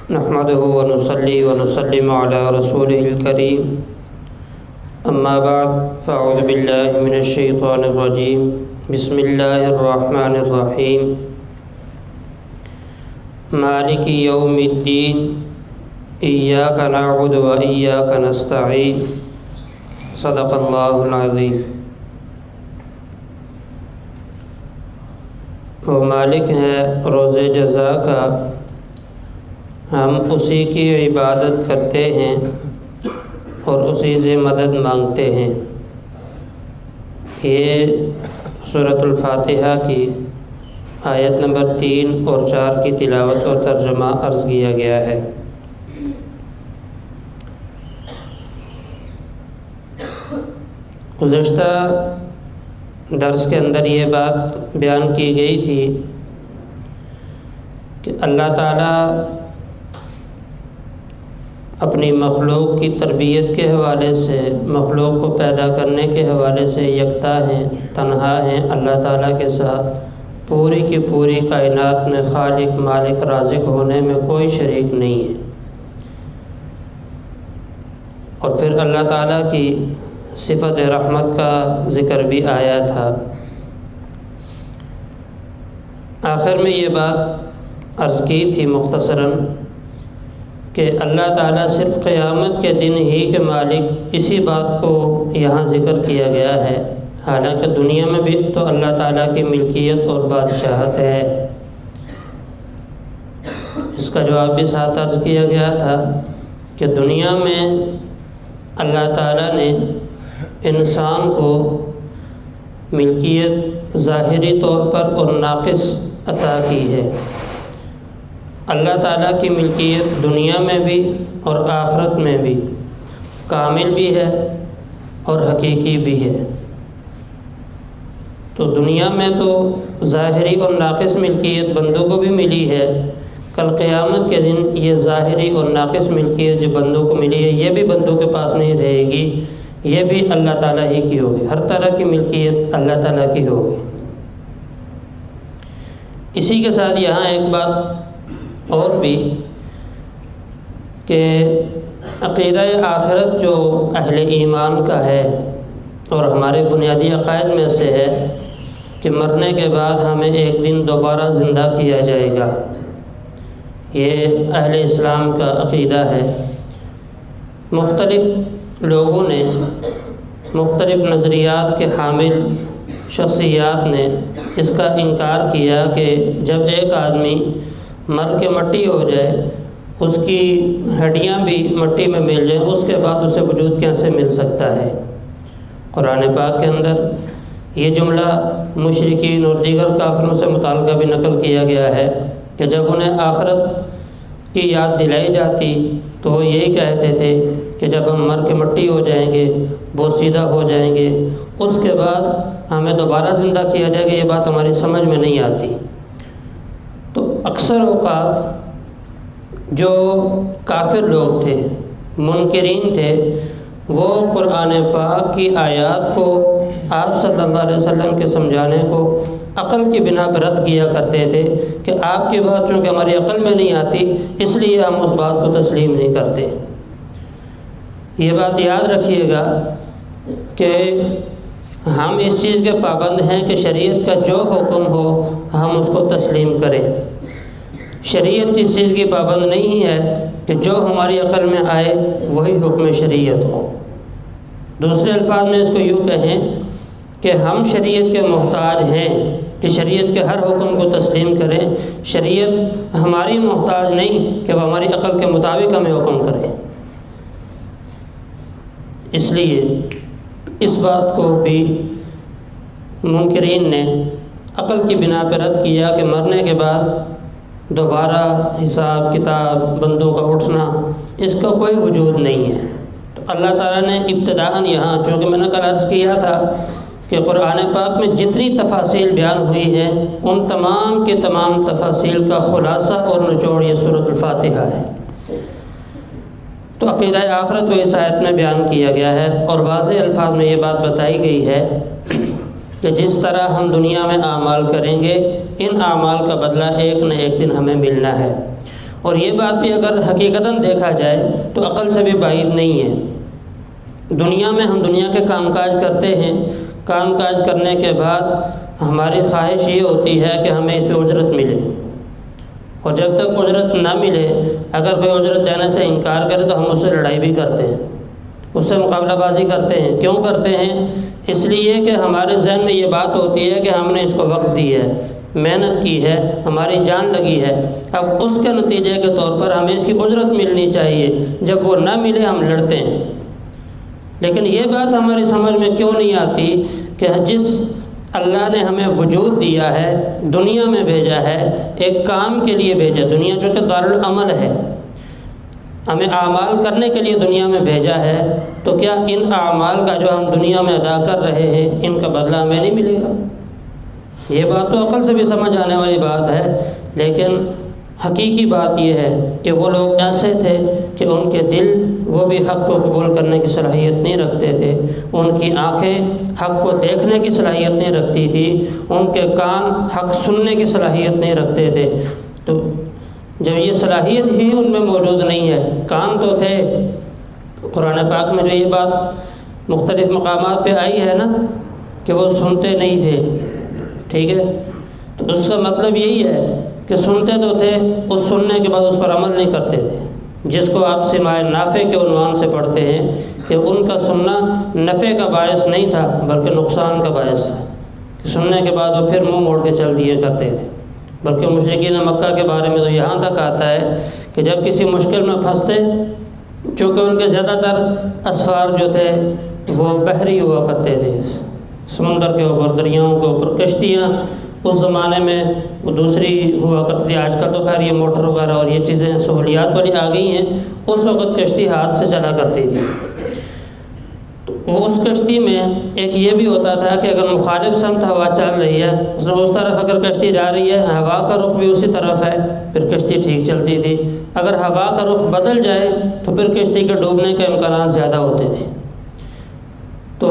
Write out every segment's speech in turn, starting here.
نحمده ونصلي ونسلم على رسوله الكريم اما بعد فاعوذ بالله من الشيطان الرجيم بسم الله الرحمن الرحيم مالك يوم الدين إياك نعبد وإياك نستعين صدق الله العظيم۔ وہ مالک ہے روز جزا کا، ہم اسی کی عبادت کرتے ہیں اور اسی سے مدد مانگتے ہیں۔ یہ سورۃ الفاتحہ کی آیت نمبر 3 اور 4 کی تلاوت اور ترجمہ عرض کیا گیا ہے۔ گزشتہ درس کے اندر یہ بات بیان کی گئی تھی کہ اللہ تعالیٰ اپنی مخلوق کی تربیت کے حوالے سے، مخلوق کو پیدا کرنے کے حوالے سے یکتا ہیں، تنہا ہیں۔ اللہ تعالیٰ کے ساتھ پوری کی پوری کائنات میں خالق، مالک، رازق ہونے میں کوئی شریک نہیں ہے۔ اور پھر اللہ تعالیٰ کی صفت رحمت کا ذکر بھی آیا تھا۔ آخر میں یہ بات عرض کی تھی مختصراً کہ اللہ تعالیٰ صرف قیامت کے دن ہی کے مالک، اسی بات کو یہاں ذکر کیا گیا ہے، حالانکہ دنیا میں بھی تو اللہ تعالیٰ کی ملکیت اور بادشاہت ہے۔ اس کا جواب بھی ساتھ عرض کیا گیا تھا کہ دنیا میں اللہ تعالیٰ نے انسان کو ملکیت ظاہری طور پر اور ناقص عطا کی ہے۔ اللہ تعالیٰ کی ملکیت دنیا میں بھی اور آخرت میں بھی کامل بھی ہے اور حقیقی بھی ہے۔ تو دنیا میں تو ظاہری اور ناقص ملکیت بندوں کو بھی ملی ہے، کل قیامت کے دن یہ ظاہری اور ناقص ملکیت جو بندوں کو ملی ہے یہ بھی بندوں کے پاس نہیں رہے گی، یہ بھی اللہ تعالیٰ ہی کی ہوگی۔ ہر طرح کی ملکیت اللہ تعالیٰ کی ہوگی۔ اسی کے ساتھ یہاں ایک بات اور بھی کہ عقیدہ آخرت جو اہل ایمان کا ہے اور ہمارے بنیادی عقائد میں سے ہے کہ مرنے کے بعد ہمیں ایک دن دوبارہ زندہ کیا جائے گا، یہ اہل اسلام کا عقیدہ ہے۔ مختلف لوگوں نے، مختلف نظریات کے حامل شخصیات نے اس کا انکار کیا کہ جب ایک آدمی مر کے مٹی ہو جائے، اس کی ہڈیاں بھی مٹی میں مل جائیں، اس کے بعد اسے وجود کیسے مل سکتا ہے؟ قرآن پاک کے اندر یہ جملہ مشرکین اور دیگر کافروں سے متعلقہ بھی نقل کیا گیا ہے کہ جب انہیں آخرت کی یاد دلائی جاتی تو وہ یہی کہتے تھے کہ جب ہم مر کے مٹی ہو جائیں گے، بوسیدہ ہو جائیں گے، اس کے بعد ہمیں دوبارہ زندہ کیا جائے گا، یہ بات ہماری سمجھ میں نہیں آتی۔ تو اکثر اوقات جو کافر لوگ تھے، منکرین تھے، وہ قرآن پاک کی آیات کو آپ صلی اللہ علیہ وسلم کے سمجھانے کو عقل کی بنا پر رد کیا کرتے تھے کہ آپ کی بات چونکہ ہماری عقل میں نہیں آتی اس لیے ہم اس بات کو تسلیم نہیں کرتے۔ یہ بات یاد رکھیے گا کہ ہم اس چیز کے پابند ہیں کہ شریعت کا جو حکم ہو ہم اس کو تسلیم کریں۔ شریعت اس چیز کی پابند نہیں ہے کہ جو ہماری عقل میں آئے وہی حکم شریعت ہو۔ دوسرے الفاظ میں اس کو یوں کہیں کہ ہم شریعت کے محتاج ہیں کہ شریعت کے ہر حکم کو تسلیم کریں، شریعت ہماری محتاج نہیں کہ وہ ہماری عقل کے مطابق ہمیں حکم کرے۔ اس لیے اس بات کو بھی منکرین نے عقل کی بنا پر رد کیا کہ مرنے کے بعد دوبارہ حساب کتاب، بندوں کا اٹھنا، اس کا کوئی وجود نہیں ہے۔ تو اللہ تعالیٰ نے ابتداءً یہاں، چونکہ میں نے کل عرض کیا تھا کہ قرآن پاک میں جتنی تفاصیل بیان ہوئی ہیں ان تمام کے تمام تفاصیل کا خلاصہ اور نچوڑ یہ سورۃ الفاتحہ ہے۔ تو عقیدہ آخرت کو اس آیت میں بیان کیا گیا ہے اور واضح الفاظ میں یہ بات بتائی گئی ہے کہ جس طرح ہم دنیا میں اعمال کریں گے ان اعمال کا بدلہ ایک نہ ایک دن ہمیں ملنا ہے، اور یہ بات بھی اگر حقیقتاً دیکھا جائے تو عقل سے بھی بعید نہیں ہے۔ دنیا میں ہم دنیا کے کام کاج کرتے ہیں، کام کاج کرنے کے بعد ہماری خواہش یہ ہوتی ہے کہ ہمیں اس پہ اجرت ملے، اور جب تک اجرت نہ ملے، اگر کوئی اجرت دینے سے انکار کرے تو ہم اس سے لڑائی بھی کرتے ہیں، اس سے مقابلہ بازی کرتے ہیں۔ کیوں کرتے ہیں؟ اس لیے کہ ہمارے ذہن میں یہ بات ہوتی ہے کہ ہم نے اس کو وقت دی ہے، محنت کی ہے، ہماری جان لگی ہے، اب اس کے نتیجے کے طور پر ہمیں اس کی اجرت ملنی چاہیے، جب وہ نہ ملے ہم لڑتے ہیں۔ لیکن یہ بات ہماری سمجھ میں کیوں نہیں آتی کہ جس اللہ نے ہمیں وجود دیا ہے، دنیا میں بھیجا ہے، ایک کام کے لیے بھیجا، دنیا جو کہ دارالعمل ہے، ہمیں اعمال کرنے کے لیے دنیا میں بھیجا ہے، تو کیا ان اعمال کا جو ہم دنیا میں ادا کر رہے ہیں ان کا بدلہ ہمیں نہیں ملے گا؟ یہ بات تو عقل سے بھی سمجھ آنے والی بات ہے، لیکن حقیقی بات یہ ہے کہ وہ لوگ ایسے تھے کہ ان کے دل وہ بھی حق کو قبول کرنے کی صلاحیت نہیں رکھتے تھے، ان کی آنکھیں حق کو دیکھنے کی صلاحیت نہیں رکھتی تھی، ان کے کان حق سننے کی صلاحیت نہیں رکھتے تھے۔ تو جب یہ صلاحیت ہی ان میں موجود نہیں ہے، کان تو تھے، قرآن پاک میں جو یہ بات مختلف مقامات پہ آئی ہے نا کہ وہ سنتے نہیں تھے، ٹھیک ہے، تو اس کا مطلب یہی ہے کہ سنتے تو تھے، اس سننے کے بعد اس پر عمل نہیں کرتے تھے، جس کو آپ سماع نافع کے عنوان سے پڑھتے ہیں کہ ان کا سننا نفع کا باعث نہیں تھا بلکہ نقصان کا باعث تھا، کہ سننے کے بعد وہ پھر منہ موڑ کے چل دیے کرتے تھے۔ بلکہ مشرکین مکہ کے بارے میں تو یہاں تک آتا ہے کہ جب کسی مشکل میں پھنستے، چونکہ ان کے زیادہ تر اسفار جو تھے وہ بحری ہوا کرتے تھے، سمندر کے اوپر، دریاؤں کے اوپر، کشتیاں اس زمانے میں وہ دوسری ہوا کرتی تھی۔ آج کل تو خیر یہ موٹر وغیرہ اور یہ چیزیں سہولیات والی آ گئی ہیں، اس وقت کشتی ہاتھ سے چلا کرتی تھی۔ تو اس کشتی میں ایک یہ بھی ہوتا تھا کہ اگر مخالف سمت ہوا چل رہی ہے، اس طرف اگر کشتی جا رہی ہے، ہوا کا رخ بھی اسی طرف ہے، پھر کشتی ٹھیک چلتی تھی۔ اگر ہوا کا رخ بدل جائے تو پھر کشتی کے ڈوبنے کے امکانات زیادہ ہوتے تھے۔ تو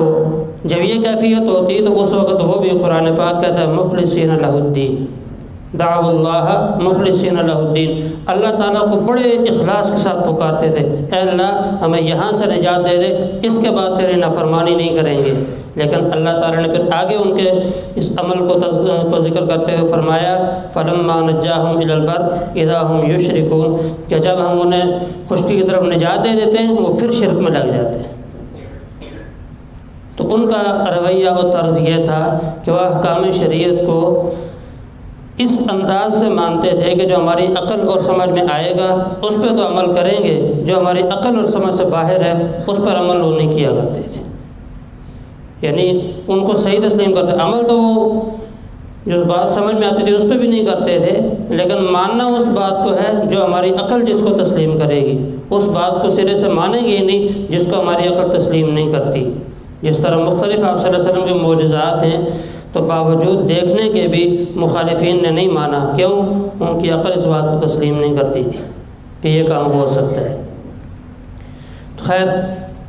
جب یہ کیفیت ہوتی تو اس وقت وہ بھی قرآن پاک کہتا ہے مخلصین لہ الدین، دعوا اللہ مخلصین لہ الدین، اللہ تعالیٰ کو بڑے اخلاص کے ساتھ پکارتے تھے، اے اللہ ہمیں یہاں سے نجات دے دے، اس کے بعد تیری نافرمانی نہیں کریں گے۔ لیکن اللہ تعالیٰ نے پھر آگے ان کے اس عمل کو ذکر کرتے ہوئے فرمایا فلما نجاہم الی البر اذا ہم یشرکون، کہ جب ہم انہیں خشکی کی طرف نجات دے دیتے ہیں وہ پھر شرک میں لگ جاتے ہیں۔ تو ان کا رویہ اور طرز یہ تھا کہ وہ احکام شریعت کو اس انداز سے مانتے تھے کہ جو ہماری عقل اور سمجھ میں آئے گا اس پہ تو عمل کریں گے، جو ہماری عقل اور سمجھ سے باہر ہے اس پر عمل وہ نہیں کیا کرتے تھے، یعنی ان کو صحیح تسلیم کرتے، عمل تو وہ جو بات سمجھ میں آتی تھی اس پہ بھی نہیں کرتے تھے، لیکن ماننا اس بات کو ہے جو ہماری عقل جس کو تسلیم کرے گی، اس بات کو سرے سے مانیں گے ہی نہیں جس کو ہماری عقل تسلیم نہیں کرتی۔ جس طرح مختلف آپ صلی اللہ علیہ وسلم کے معجزات ہیں تو باوجود دیکھنے کے بھی مخالفین نے نہیں مانا، کیوں؟ ان کی عقل اس بات کو تسلیم نہیں کرتی تھی کہ یہ کام ہو سکتا ہے۔ تو خیر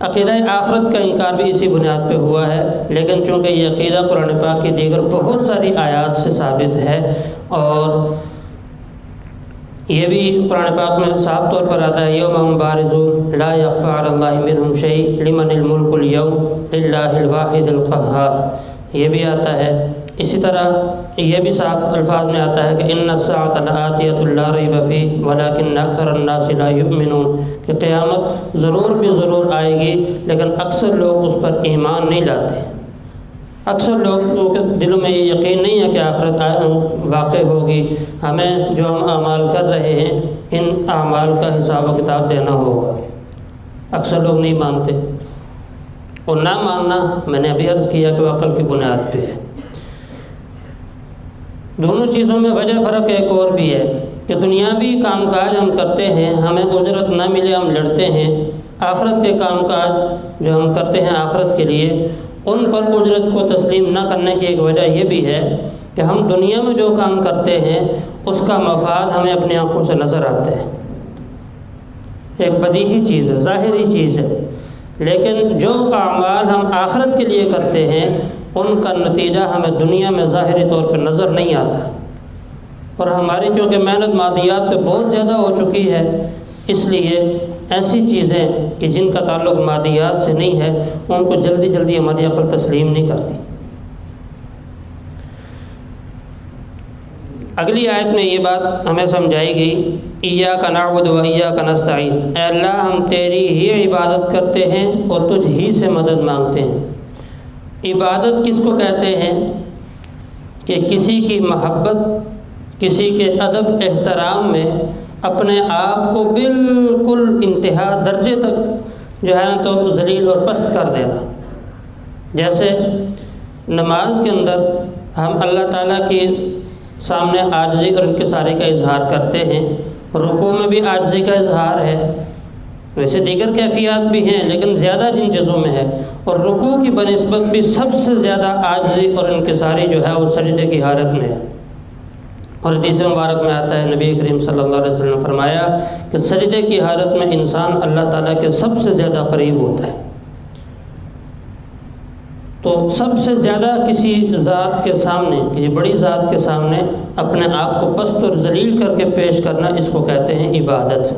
عقیدہ آخرت کا انکار بھی اسی بنیاد پہ ہوا ہے، لیکن چونکہ یہ عقیدہ قرآن پاک کی دیگر بہت ساری آیات سے ثابت ہے، اور یہ بھی قرآن پاک میں صاف طور پر آتا ہے یوم ہم بارزون لا یخفی علی اللہ منہم شیء لمن الملک اليوم للہ الواحد القہار، یہ بھی آتا ہے۔ اسی طرح یہ بھی صاف الفاظ میں آتا ہے کہ ان الساعۃ لآتیۃ لا ریب فیہ ولکن اکثر الناس لا یؤمنون، کہ قیامت ضرور بھی ضرور آئے گی لیکن اکثر لوگ اس پر ایمان نہیں لاتے، اکثر لوگوں کے دلوں میں یہ یقین نہیں ہے کہ آخرت واقع ہوگی، ہمیں جو ہم اعمال کر رہے ہیں ان اعمال کا حساب و کتاب دینا ہوگا، اکثر لوگ نہیں مانتے۔ اور نہ ماننا میں نے ابھی عرض کیا کہ وہ عقل کی بنیاد پہ ہے۔ دونوں چیزوں میں وجہ فرق ایک اور بھی ہے کہ دنیاوی کام کاج ہم کرتے ہیں، ہمیں اجرت نہ ملے ہم لڑتے ہیں، آخرت کے کام کاج جو ہم کرتے ہیں آخرت کے لیے ان پر اجرت کو تسلیم نہ کرنے کی ایک وجہ یہ بھی ہے کہ ہم دنیا میں جو کام کرتے ہیں اس کا مفاد ہمیں اپنی آنکھوں سے نظر آتا ہے، ایک بدیہی چیز ہے، ظاہری چیز ہے، لیکن جو اعمال ہم آخرت کے لیے کرتے ہیں ان کا نتیجہ ہمیں دنیا میں ظاہری طور پر نظر نہیں آتا۔ اور ہماری چونکہ محنت مادیات پہ بہت زیادہ ہو چکی ہے، اس لیے ایسی چیزیں کہ جن کا تعلق مادیات سے نہیں ہے ان کو جلدی جلدی ہماری عقل تسلیم نہیں کرتی۔ اگلی آیت میں یہ بات ہمیں سمجھائی گئی، ایاک نعبد و ایاک نستعین، اے اللہ ہم تیری ہی عبادت کرتے ہیں اور تجھ ہی سے مدد مانگتے ہیں۔ عبادت کس کو کہتے ہیں کہ کسی کی محبت، کسی کے ادب احترام میں اپنے آپ کو بالکل انتہا درجے تک جو ہے نا تو ذلیل اور پست کر دینا۔ جیسے نماز کے اندر ہم اللہ تعالیٰ کی سامنے عاجزی اور انکساری کا اظہار کرتے ہیں، رکوع میں بھی عاجزی کا اظہار ہے، ویسے دیگر کیفیات بھی ہیں لیکن زیادہ جن چیزوں میں ہے، اور رکوع کی بنسبت بھی سب سے زیادہ عاجزی اور انکساری جو ہے وہ سجدے کی حالت میں ہے۔ اور حدیث مبارک میں آتا ہے، نبی کریم صلی اللہ علیہ وسلم نے فرمایا کہ سجدے کی حالت میں انسان اللہ تعالیٰ کے سب سے زیادہ قریب ہوتا ہے۔ تو سب سے زیادہ کسی ذات کے سامنے، کسی بڑی ذات کے سامنے اپنے آپ کو پست اور ذلیل کر کے پیش کرنا، اس کو کہتے ہیں عبادت۔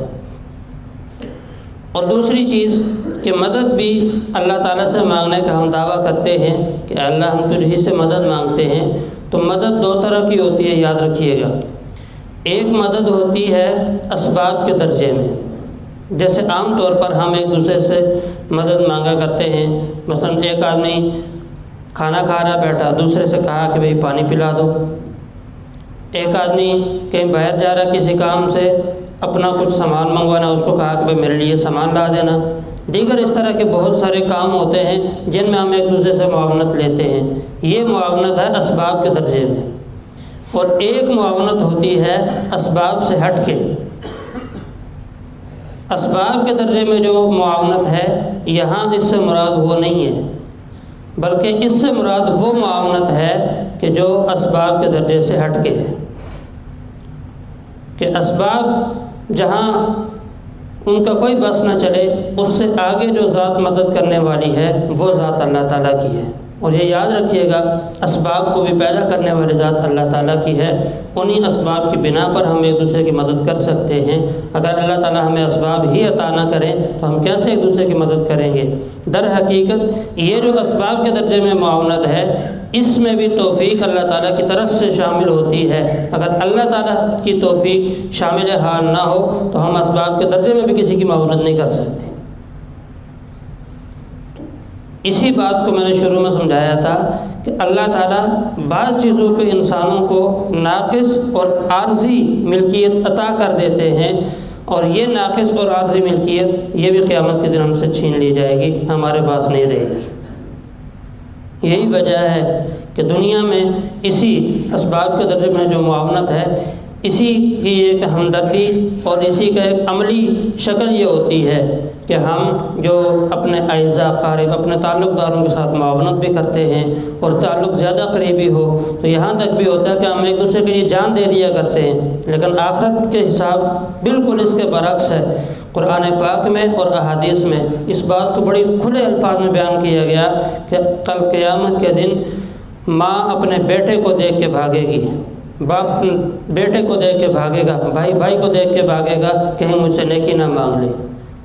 اور دوسری چیز کہ مدد بھی اللہ تعالیٰ سے مانگنے کا ہم دعویٰ کرتے ہیں کہ اللہ ہم تجھ ہی سے مدد مانگتے ہیں، تو مدد دو طرح کی ہوتی ہے، یاد رکھیے گا۔ ایک مدد ہوتی ہے اسباب کے درجے میں، جیسے عام طور پر ہم ایک دوسرے سے مدد مانگا کرتے ہیں۔ مثلا ایک آدمی کھانا کھا رہا بیٹھا، دوسرے سے کہا کہ بھئی پانی پلا دو۔ ایک آدمی کہیں باہر جا رہا کسی کام سے، اپنا کچھ سامان منگوانا، اس کو کہا کہ بھئی میرے لیے سامان لا دینا۔ دیگر اس طرح کے بہت سارے کام ہوتے ہیں جن میں ہم ایک دوسرے سے معاونت لیتے ہیں، یہ معاونت ہے اسباب کے درجے میں۔ اور ایک معاونت ہوتی ہے اسباب سے ہٹ کے۔ اسباب کے درجے میں جو معاونت ہے، یہاں اس سے مراد وہ نہیں ہے، بلکہ اس سے مراد وہ معاونت ہے کہ جو اسباب کے درجے سے ہٹ کے ہے، کہ اسباب جہاں ان کا کوئی بس نہ چلے، اس سے آگے جو ذات مدد کرنے والی ہے وہ ذات اللہ تعالیٰ کی ہے۔ اور یہ یاد رکھیے گا، اسباب کو بھی پیدا کرنے والی ذات اللہ تعالیٰ کی ہے، انہی اسباب کی بنا پر ہم ایک دوسرے کی مدد کر سکتے ہیں۔ اگر اللہ تعالیٰ ہمیں اسباب ہی عطا نہ کریں تو ہم کیسے ایک دوسرے کی مدد کریں گے؟ در حقیقت یہ جو اسباب کے درجے میں معاونت ہے، اس میں بھی توفیق اللہ تعالیٰ کی طرف سے شامل ہوتی ہے۔ اگر اللہ تعالیٰ کی توفیق شامل حال نہ ہو تو ہم اسباب کے درجے میں بھی کسی کی معاونت نہیں کر سکتے۔ اسی بات کو میں نے شروع میں سمجھایا تھا کہ اللہ تعالیٰ بعض چیزوں پہ انسانوں کو ناقص اور عارضی ملکیت عطا کر دیتے ہیں، اور یہ ناقص اور عارضی ملکیت یہ بھی قیامت کے دن ہم سے چھین لی جائے گی، ہمارے پاس نہیں رہے گی۔ یہی وجہ ہے کہ دنیا میں اسی اسباب کے درجے میں جو معاونت ہے، اسی کی ایک ہمدردی اور اسی کا ایک عملی شکل یہ ہوتی ہے کہ ہم جو اپنے اعزاء قارب، اپنے تعلق داروں کے ساتھ معاونت بھی کرتے ہیں، اور تعلق زیادہ قریبی ہو تو یہاں تک بھی ہوتا ہے کہ ہم ایک دوسرے کے لیے جان دے دیا کرتے ہیں، لیکن آخرت کے حساب بالکل اس کے برعکس ہے۔ قرآن پاک میں اور احادیث میں اس بات کو بڑی کھلے الفاظ میں بیان کیا گیا کہ کل قیامت کے دن ماں اپنے بیٹے کو دیکھ کے بھاگے گی، باپ بیٹے کو دیکھ کے بھاگے گا، بھائی بھائی کو دیکھ کے بھاگے گا، کہیں مجھ سے نیکی نہ مانگ لے۔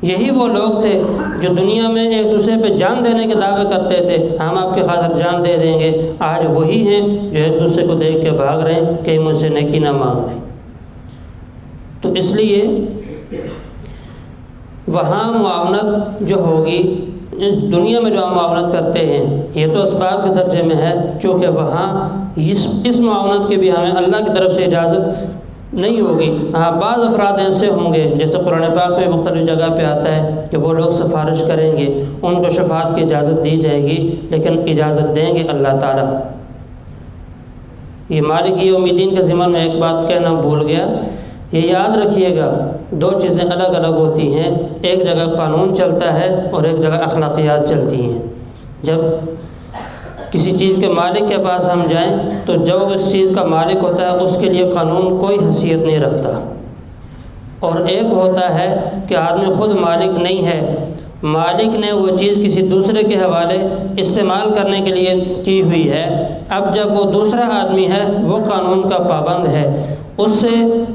یہی وہ لوگ تھے جو دنیا میں ایک دوسرے پہ جان دینے کے دعوے کرتے تھے، ہم آپ کے خاطر جان دے دیں گے۔ آج وہی ہیں جو ایک دوسرے کو دیکھ کے بھاگ رہے ہیں، کہیں مجھ سے نیکی نہ مانگ لیں۔ تو اس لیے وہاں معاونت جو ہوگی، دنیا میں جو ہم معاونت کرتے ہیں یہ تو اسباب کے درجے میں ہے، چونکہ وہاں اس معاونت کے بھی ہمیں اللہ کی طرف سے اجازت نہیں ہوگی۔ ہاں بعض افراد ایسے ہوں گے، جیسے قرآن پاک میں مختلف جگہ پہ آتا ہے کہ وہ لوگ سفارش کریں گے، ان کو شفاعت کی اجازت دی جائے گی، لیکن اجازت دیں گے اللہ تعالیٰ۔ یہ مالک یوم الدین کے ضمن میں ایک بات کہنا بھول گیا، یہ یاد رکھیے گا، دو چیزیں الگ الگ ہوتی ہیں، ایک جگہ قانون چلتا ہے اور ایک جگہ اخلاقیات چلتی ہیں۔ جب کسی چیز کے مالک کے پاس ہم جائیں تو جو اس چیز کا مالک ہوتا ہے اس کے لیے قانون کوئی حیثیت نہیں رکھتا، اور ایک ہوتا ہے کہ آدمی خود مالک نہیں ہے، مالک نے وہ چیز کسی دوسرے کے حوالے استعمال کرنے کے لیے کی ہوئی ہے، اب جب وہ دوسرا آدمی ہے وہ قانون کا پابند ہے، اس سے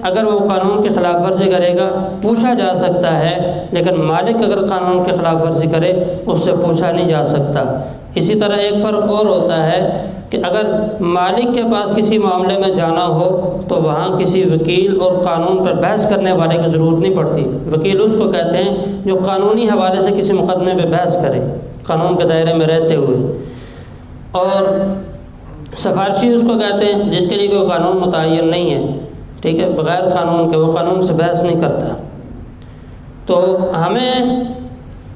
اگر وہ قانون کی خلاف ورزی کرے گا پوچھا جا سکتا ہے، لیکن مالک اگر قانون کی خلاف ورزی کرے اس سے پوچھا نہیں جا سکتا۔ اسی طرح ایک فرق اور ہوتا ہے کہ اگر مالک کے پاس کسی معاملے میں جانا ہو تو وہاں کسی وکیل اور قانون پر بحث کرنے والے کی ضرورت نہیں پڑتی۔ وکیل اس کو کہتے ہیں جو قانونی حوالے سے کسی مقدمے پہ بحث کرے قانون کے دائرے میں رہتے ہوئے، اور سفارشی اس کو کہتے ہیں جس کے لیے کوئی قانون متعین نہیں ہے، ٹھیک ہے، بغیر قانون کے، وہ قانون سے بحث نہیں کرتا۔ تو ہمیں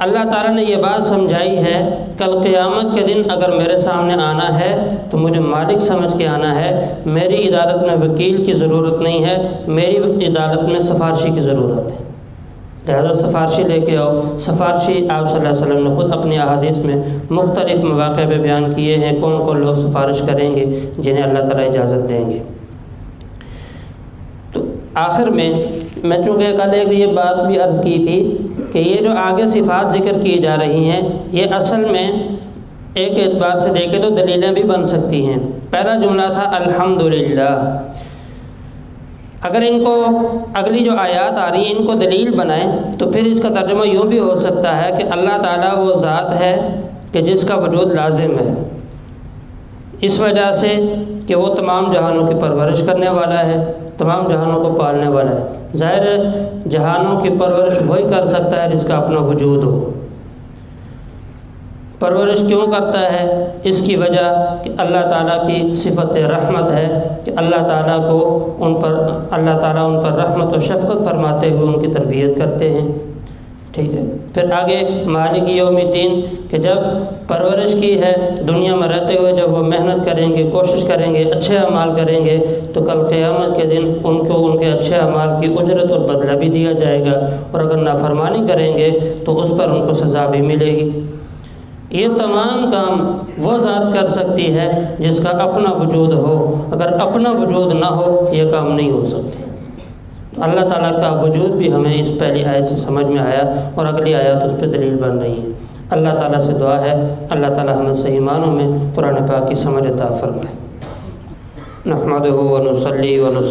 اللہ تعالیٰ نے یہ بات سمجھائی ہے، کل قیامت کے دن اگر میرے سامنے آنا ہے تو مجھے مالک سمجھ کے آنا ہے، میری عدالت میں وکیل کی ضرورت نہیں ہے، میری عدالت میں سفارشی کی ضرورت ہے، لہذا سفارشی لے کے آؤ۔ سفارشی آپ صلی اللہ علیہ وسلم نے خود اپنی احادیث میں مختلف مواقع پہ بیان کیے ہیں، کون کون لوگ سفارش کریں گے جنہیں اللہ تعالیٰ اجازت دیں گے۔ تو آخر میں چونکہ کل ایک یہ بات بھی عرض کی تھی کہ یہ جو آگے صفات ذکر کی جا رہی ہیں یہ اصل میں ایک اعتبار سے دیکھیں تو دلیلیں بھی بن سکتی ہیں۔ پہلا جملہ تھا الحمدللہ، اگر ان کو اگلی جو آیات آ رہی ہیں ان کو دلیل بنائیں تو پھر اس کا ترجمہ یوں بھی ہو سکتا ہے کہ اللہ تعالیٰ وہ ذات ہے کہ جس کا وجود لازم ہے، اس وجہ سے کہ وہ تمام جہانوں کی پرورش کرنے والا ہے، تمام جہانوں کو پالنے والا ہے۔ ظاہر ہے جہانوں کی پرورش وہی کر سکتا ہے جس کا اپنا وجود ہو۔ پرورش کیوں کرتا ہے؟ اس کی وجہ کہ اللہ تعالیٰ کی صفت رحمت ہے کہ اللہ تعالیٰ ان پر رحمت و شفقت فرماتے ہوئے ان کی تربیت کرتے ہیں، ٹھیک ہے۔ پھر آگے مالک یوم الدین کہ جب پرورش کی ہے دنیا میں رہتے ہوئے، جب وہ محنت کریں گے، کوشش کریں گے، اچھے اعمال کریں گے تو کل قیامت کے دن ان کو ان کے اچھے اعمال کی اجرت اور بدلہ بھی دیا جائے گا، اور اگر نافرمانی کریں گے تو اس پر ان کو سزا بھی ملے گی۔ یہ تمام کام وہ ذات کر سکتی ہے جس کا اپنا وجود ہو، اگر اپنا وجود نہ ہو یہ کام نہیں ہو سکتے۔ تو اللہ تعالیٰ کا وجود بھی ہمیں اس پہلی آیت سے سمجھ میں آیا، اور اگلی آیات اس پہ دلیل بن رہی ہیں۔ اللہ تعالیٰ سے دعا ہے اللہ تعالیٰ ہمیں صحیح معنوں میں قرآن پاک کی سمجھ عطا فرمائے۔ نحمدہ و نصلی و نسلم